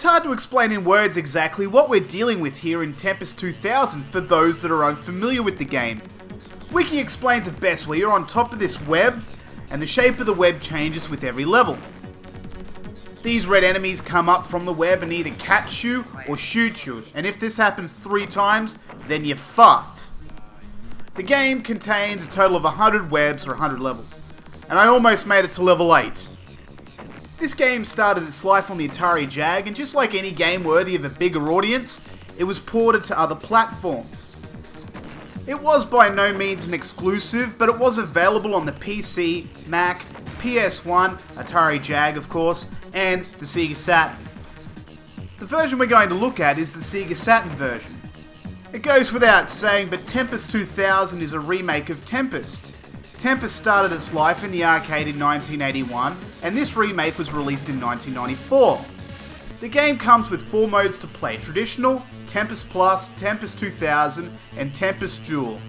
hard to explain in words exactly what we're dealing with here in Tempest 2000 for those that are unfamiliar with the game. Wiki explains it best where you're on top of this web, and the shape of the web changes with every level. These red enemies come up from the web and either catch you or shoot you, and if this happens 3 times, then you're fucked. The game contains a total of 100 webs or 100 levels, and I almost made it to level 8. This game started its life on the Atari Jag, and just like any game worthy of a bigger audience, it was ported to other platforms. It was by no means an exclusive, but it was available on the PC, Mac, PS1, Atari Jag of course, and the Sega Saturn. The version we're going to look at is the Sega Saturn version. It goes without saying, but Tempest 2000 is a remake of Tempest. Tempest started its life in the arcade in 1981, and this remake was released in 1994. The game comes with 4 modes to play: Traditional, Tempest Plus, Tempest 2000, and Tempest Duel.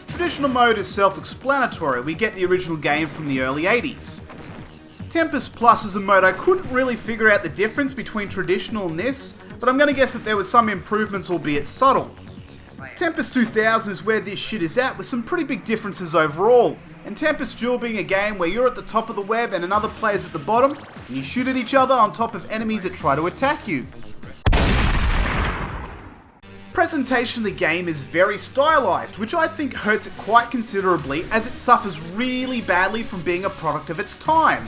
Traditional mode is self-explanatory, we get the original game from the early 80s. Tempest Plus is a mode I couldn't really figure out the difference between Traditional and this, but I'm going to guess that there were some improvements, albeit subtle. Tempest 2000 is where this shit is at, with some pretty big differences overall, and Tempest Duel being a game where you're at the top of the web and another player's at the bottom, and you shoot at each other on top of enemies that try to attack you. Presentation of the game is very stylized, which I think hurts it quite considerably as it suffers really badly from being a product of its time.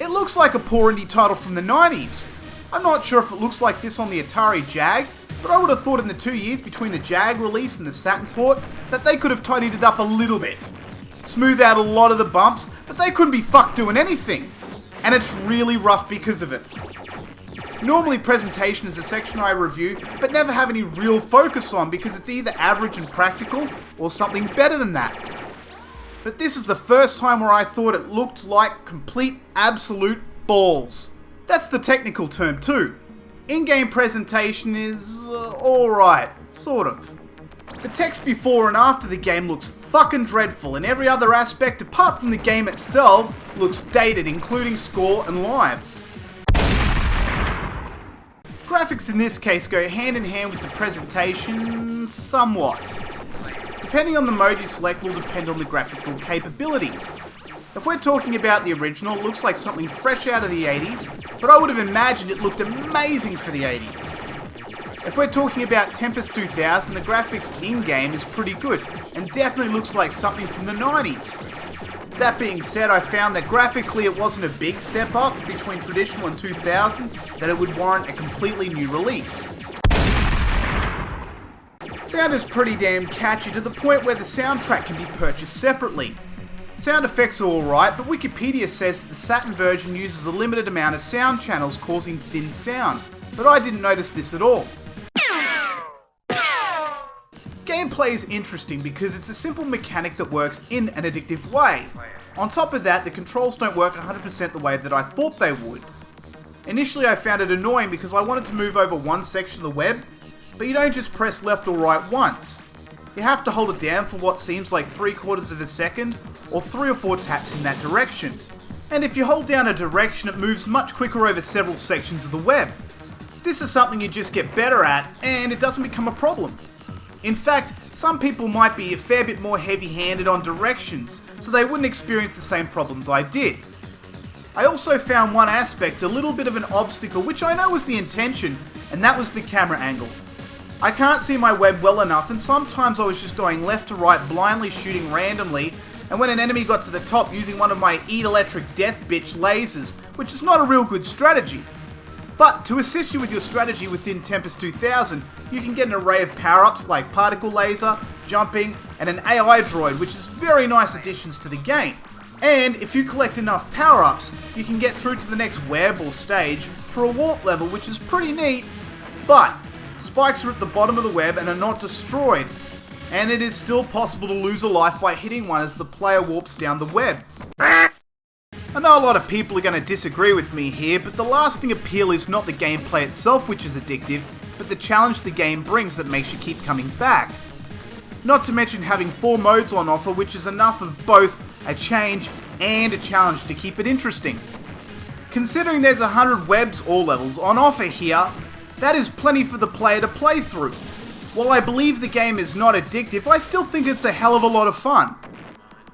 It looks like a poor indie title from the 90s. I'm not sure if it looks like this on the Atari Jag, but I would have thought in the 2 years between the Jag release and the Saturn port that they could have tidied it up a little bit. Smooth out a lot of the bumps, but they couldn't be fucked doing anything. And it's really rough because of it. Normally presentation is a section I review, but never have any real focus on because it's either average and practical, or something better than that. But this is the first time where I thought it looked like complete absolute balls. That's the technical term too. In-game presentation is alright, sort of. The text before and after the game looks fucking dreadful, and every other aspect apart from the game itself looks dated, including score and lives. Graphics in this case go hand in hand with the presentation somewhat. Depending on the mode you select will depend on the graphical capabilities. If we're talking about the original, it looks like something fresh out of the 80s, but I would have imagined it looked amazing for the 80s. If we're talking about Tempest 2000, the graphics in-game is pretty good, and definitely looks like something from the 90s. That being said, I found that graphically it wasn't a big step up between Traditional and 2000, that it would warrant a completely new release. Sound is pretty damn catchy to the point where the soundtrack can be purchased separately. Sound effects are alright, but Wikipedia says that the Saturn version uses a limited amount of sound channels causing thin sound, but I didn't notice this at all. Gameplay is interesting because it's a simple mechanic that works in an addictive way. On top of that, the controls don't work 100% the way that I thought they would. Initially I found it annoying because I wanted to move over one section of the web, but you don't just press left or right once. You have to hold it down for what seems like 3/4 of a second, or 3 or 4 taps in that direction. And if you hold down a direction, it moves much quicker over several sections of the web. This is something you just get better at, and it doesn't become a problem. In fact, some people might be a fair bit more heavy-handed on directions, so they wouldn't experience the same problems I did. I also found one aspect a little bit of an obstacle, which I know was the intention, and that was the camera angle. I can't see my web well enough, and sometimes I was just going left to right, blindly shooting randomly, and when an enemy got to the top, using one of my Eat Electric Death Bitch lasers, which is not a real good strategy. But to assist you with your strategy within Tempest 2000, you can get an array of power-ups like Particle Laser, Jumping, and an AI Droid, which is very nice additions to the game. And if you collect enough power-ups, you can get through to the next web or stage for a warp level, which is pretty neat, but spikes are at the bottom of the web and are not destroyed, and it is still possible to lose a life by hitting one as the player warps down the web. I know a lot of people are going to disagree with me here, but the lasting appeal is not the gameplay itself which is addictive, but the challenge the game brings that makes you keep coming back. Not to mention having 4 modes on offer, which is enough of both a change and a challenge to keep it interesting. Considering there's 100 webs or levels on offer here, that is plenty for the player to play through. While I believe the game is not addictive, I still think it's a hell of a lot of fun.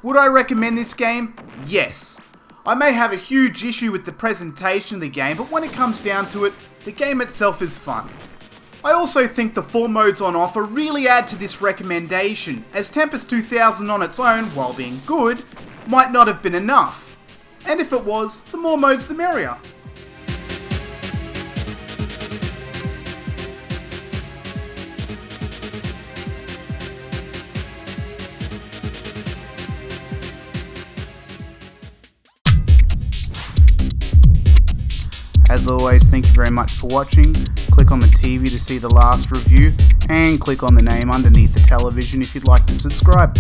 Would I recommend this game? Yes. I may have a huge issue with the presentation of the game, but when it comes down to it, the game itself is fun. I also think the 4 modes on offer really add to this recommendation, as Tempest 2000 on its own, while being good, might not have been enough. And if it was, the more modes the merrier. As always, thank you very much for watching. Click on the TV to see the last review, and click on the name underneath the television if you'd like to subscribe.